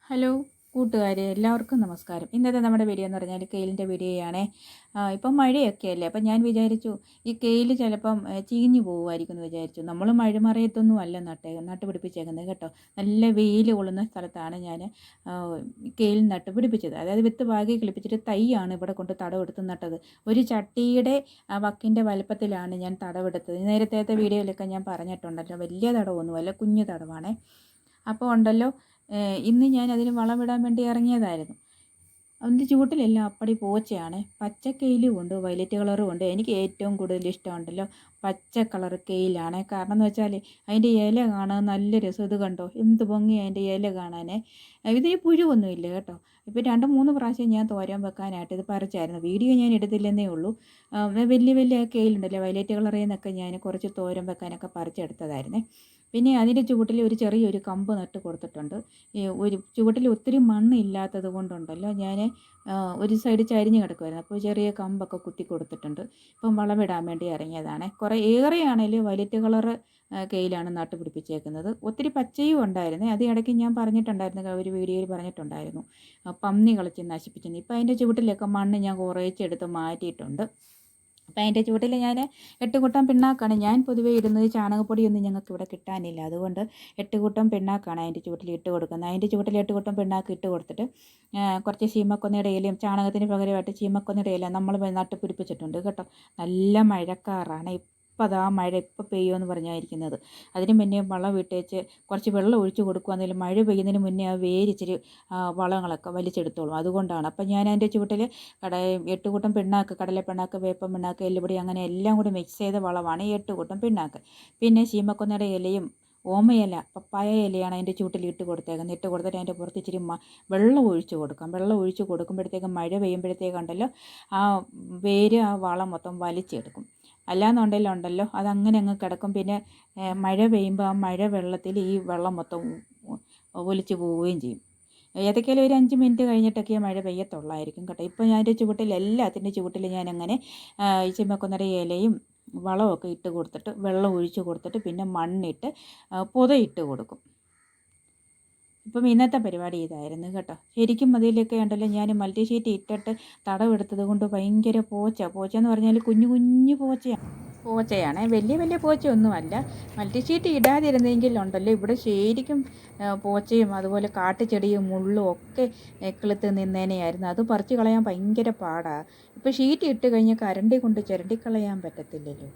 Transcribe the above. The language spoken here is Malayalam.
ഹലോ കൂട്ടുകാരെ, എല്ലാവർക്കും നമസ്കാരം. ഇന്നത്തെ നമ്മുടെ വീഡിയോ എന്ന് പറഞ്ഞാൽ കെയിലിൻ്റെ വീഡിയോയാണേ. ഇപ്പം മഴയൊക്കെ അല്ലേ, അപ്പം ഞാൻ വിചാരിച്ചു ഈ കെയിൽ ചിലപ്പം ചീഞ്ഞു പോകുമായിരിക്കും എന്ന് വിചാരിച്ചു. നമ്മൾ മഴമറയത്തൊന്നും അല്ല നട്ട് പിടിപ്പിച്ചേക്കുന്നത് കേട്ടോ. നല്ല വെയിൽ കൊള്ളുന്ന സ്ഥലത്താണ് ഞാൻ കെയിൽ നട്ട് പിടിപ്പിച്ചത്. അതായത് വിത്ത് പാകി കിളിപ്പിച്ചിട്ട് തൈയാണ് ഇവിടെ കൊണ്ട് തടവെടുത്ത് നട്ടത്. ഒരു ചട്ടിയുടെ വക്കിൻ്റെ വലുപ്പത്തിലാണ് ഞാൻ തടവെടുത്തത്. നേരത്തെ വീഡിയോയിലൊക്കെ ഞാൻ പറഞ്ഞിട്ടുണ്ടല്ലോ, വലിയ തടവൊന്നുമല്ല, കുഞ്ഞു തടവാണേ. അപ്പോൾ ഉണ്ടല്ലോ, ഇന്ന് ഞാൻ അതിന് വളമിടാൻ വേണ്ടി ഇറങ്ങിയതായിരുന്നു. അതിൻ്റെ ചുവട്ടിലെല്ലാം അപ്പടി പോച്ചയാണ്. പച്ച കെയിലും ഉണ്ട്, വയലറ്റ് കളറും ഉണ്ട്. എനിക്ക് ഏറ്റവും കൂടുതൽ ഇഷ്ടമുണ്ടല്ലോ പച്ച കളർ കെയിലാണ്. കാരണം എന്ന് വെച്ചാൽ അതിൻ്റെ ഇല കാണാൻ നല്ല രസം. ഇത് കണ്ടോ, എന്ത് ഭംഗി അതിൻ്റെ ഇല കാണാനേ. ഇതിന് പുഴുവൊന്നുമില്ല കേട്ടോ. ഇപ്പോൾ 2-3 പ്രാവശ്യം ഞാൻ തോരൻ വെക്കാനായിട്ട് ഇത് പറിച്ചായിരുന്നു. വീഡിയോ ഞാൻ എടുത്തില്ലെന്നേ ഉള്ളൂ. വലിയ വലിയ കെയിലുണ്ടല്ലോ, വയലറ്റ് കളറിൽ നിന്നൊക്കെ ഞാൻ കുറച്ച് തോരൻ വെക്കാനൊക്കെ പറിച്ചെടുത്തതായിരുന്നേ. പിന്നെ അതിൻ്റെ ചുവട്ടിൽ ഒരു ചെറിയൊരു കമ്പ് നട്ട് കൊടുത്തിട്ടുണ്ട്. ഒരു ചുവട്ടിൽ ഒത്തിരി മണ്ണ് ഇല്ലാത്തത് കൊണ്ടുണ്ടല്ലോ, ഞാൻ ഒരു സൈഡ് ചരിഞ്ഞ് കിടക്കുമായിരുന്നു. അപ്പോൾ ചെറിയ കമ്പൊക്കെ കുത്തി കൊടുത്തിട്ടുണ്ട്. ഇപ്പം വളമിടാൻ വേണ്ടി ഇറങ്ങിയതാണ്. കുറേ ഏറെയാണെങ്കിൽ വയലറ്റ് കളറ് കെയിലാണ് നട്ട് പിടിപ്പിച്ചേക്കുന്നത്. ഒത്തിരി പച്ചയും ഉണ്ടായിരുന്നു. അത് ഇടയ്ക്ക് ഞാൻ പറഞ്ഞിട്ടുണ്ടായിരുന്നു, ഒരു വീഡിയോയിൽ പറഞ്ഞിട്ടുണ്ടായിരുന്നു, പന്നി കളിച്ച് നശിപ്പിച്ചെന്ന്. ഇപ്പം അതിൻ്റെ ചുവട്ടിലൊക്കെ മണ്ണ് ഞാൻ കുറേച്ചെടുത്ത് മാറ്റിയിട്ടുണ്ട്. അപ്പം അതിൻ്റെ ചുവട്ടിൽ ഞാൻ 8 കൂട്ടം പിണ്ണാക്കാണ് ഞാൻ പൊതുവേ ഇടുന്നത്. ചാണകപ്പൊടിയൊന്നും ഞങ്ങൾക്ക് ഇവിടെ കിട്ടാനില്ല, അതുകൊണ്ട് 8 കൂട്ടം പിണ്ണാക്കാണ് അതിൻ്റെ ചുവട്ടിൽ ഇട്ട് കൊടുക്കുന്നത്. അതിൻ്റെ ചുവട്ടിൽ 8 കൂട്ടം പിണ്ണാക്ക് ഇട്ട് കൊടുത്തിട്ട് കുറച്ച് ചീമക്കൊന്നയുടെ ഇലയും, ചാണകത്തിന് പകരമായിട്ട് ചീമക്കൊന്നയുടെ ഇല നമ്മൾ നട്ട് പിടിപ്പിച്ചിട്ടുണ്ട് കേട്ടോ. നല്ല മഴക്കാറാണ്. ഇപ്പം അതാ മഴ ഇപ്പം പെയ്യുമെന്ന് പറഞ്ഞായിരിക്കുന്നത്. അതിന് മുന്നേ വളം വിട്ടേച്ച് കുറച്ച് വെള്ളം ഒഴിച്ച് കൊടുക്കുകയാണെങ്കിലും മഴ പെയ്യുന്നതിന് മുന്നേ ആ വേരിച്ചിരി വളങ്ങളൊക്കെ വലിച്ചെടുത്തോളും. അതുകൊണ്ടാണ്. അപ്പം ഞാൻ അതിൻ്റെ ചുവട്ടിൽ 8 കൂട്ടം പിണ്ണാക്ക്, കടലപ്പിണ്ണാക്ക്, വേപ്പൻ പിണ്ണാക്ക്, എല്ലുപൊടി, അങ്ങനെ എല്ലാം കൂടി മിക്സ് ചെയ്ത വളമാണ് 8 കൂട്ടം പിണ്ണാക്ക്. പിന്നെ ചീമക്കൊന്നയുടെ ഇലയും ഓമയില, പപ്പായ ഇലയാണ് അതിൻ്റെ ചുവട്ടിൽ ഇട്ട് കൊടുത്തേക്കുന്നത്. ഇട്ട് കൊടുത്തിട്ട് അതിൻ്റെ പുറത്ത് ഇച്ചിരി വെള്ളം ഒഴിച്ച് കൊടുക്കാം. വെള്ളം ഒഴിച്ച് കൊടുക്കുമ്പോഴത്തേക്കും മഴ പെയ്യുമ്പോഴത്തേക്കുണ്ടല്ലോ ആ വേര് ആ വളം മൊത്തം വലിച്ചെടുക്കും. അല്ലാന്നുണ്ടെങ്കിലുണ്ടല്ലോ അതങ്ങനെ അങ്ങ് കിടക്കും. പിന്നെ മഴ പെയ്യുമ്പോൾ ആ മഴ വെള്ളത്തിൽ ഈ വെള്ളം മൊത്തം ഒലിച്ച് പോവുകയും ചെയ്യും. ഏതൊക്കെയാലും ഒരു 5 മിനിറ്റ് കഴിഞ്ഞിട്ടൊക്കെ മഴ പെയ്യത്തുള്ളായിരിക്കും കേട്ടോ. ഇപ്പോൾ ഞാൻ എൻ്റെ ചുവട്ടിൽ, എല്ലാത്തിൻ്റെ ചുവട്ടിൽ ഞാനങ്ങനെ ഈ ചീമക്കൊന്നയുടെ ഇലയും വളമൊക്കെ ഇട്ട് കൊടുത്തിട്ട്, വെള്ളം ഒഴിച്ച് കൊടുത്തിട്ട്, പിന്നെ മണ്ണിട്ട് പൊതയിട്ട് കൊടുക്കും. ഇപ്പം ഇന്നത്തെ പരിപാടി ഇതായിരുന്നു കേട്ടോ. ശരിക്കും അതിലൊക്കെ ഉണ്ടല്ലോ, ഞാൻ മൾട്ടി ഷീറ്റ് ഇട്ടിട്ട് തടവെടുത്തത് കൊണ്ട് ഭയങ്കര പോച്ചയെന്ന് പറഞ്ഞാൽ കുഞ്ഞു കുഞ്ഞു പോച്ചയാണ്. വലിയ വലിയ പോച്ചയൊന്നുമല്ല. മൾട്ടി ഷീറ്റ് ഇടാതിരുന്നെങ്കിൽ ഉണ്ടല്ലോ ഇവിടെ ശരിക്കും പോച്ചയും അതുപോലെ കാട്ടുചെടിയും മുള്ളും ഒക്കെ കിളുത്ത് നിന്നേനെയായിരുന്നു. അത് പറിച്ച് കളയാൻ ഭയങ്കര പാടാണ്. ഇപ്പോൾ ഷീറ്റ് ഇട്ട് കഴിഞ്ഞാൽ കരണ്ടി കൊണ്ട് ചിരണ്ടി കളയാൻ പറ്റത്തില്ലല്ലോ.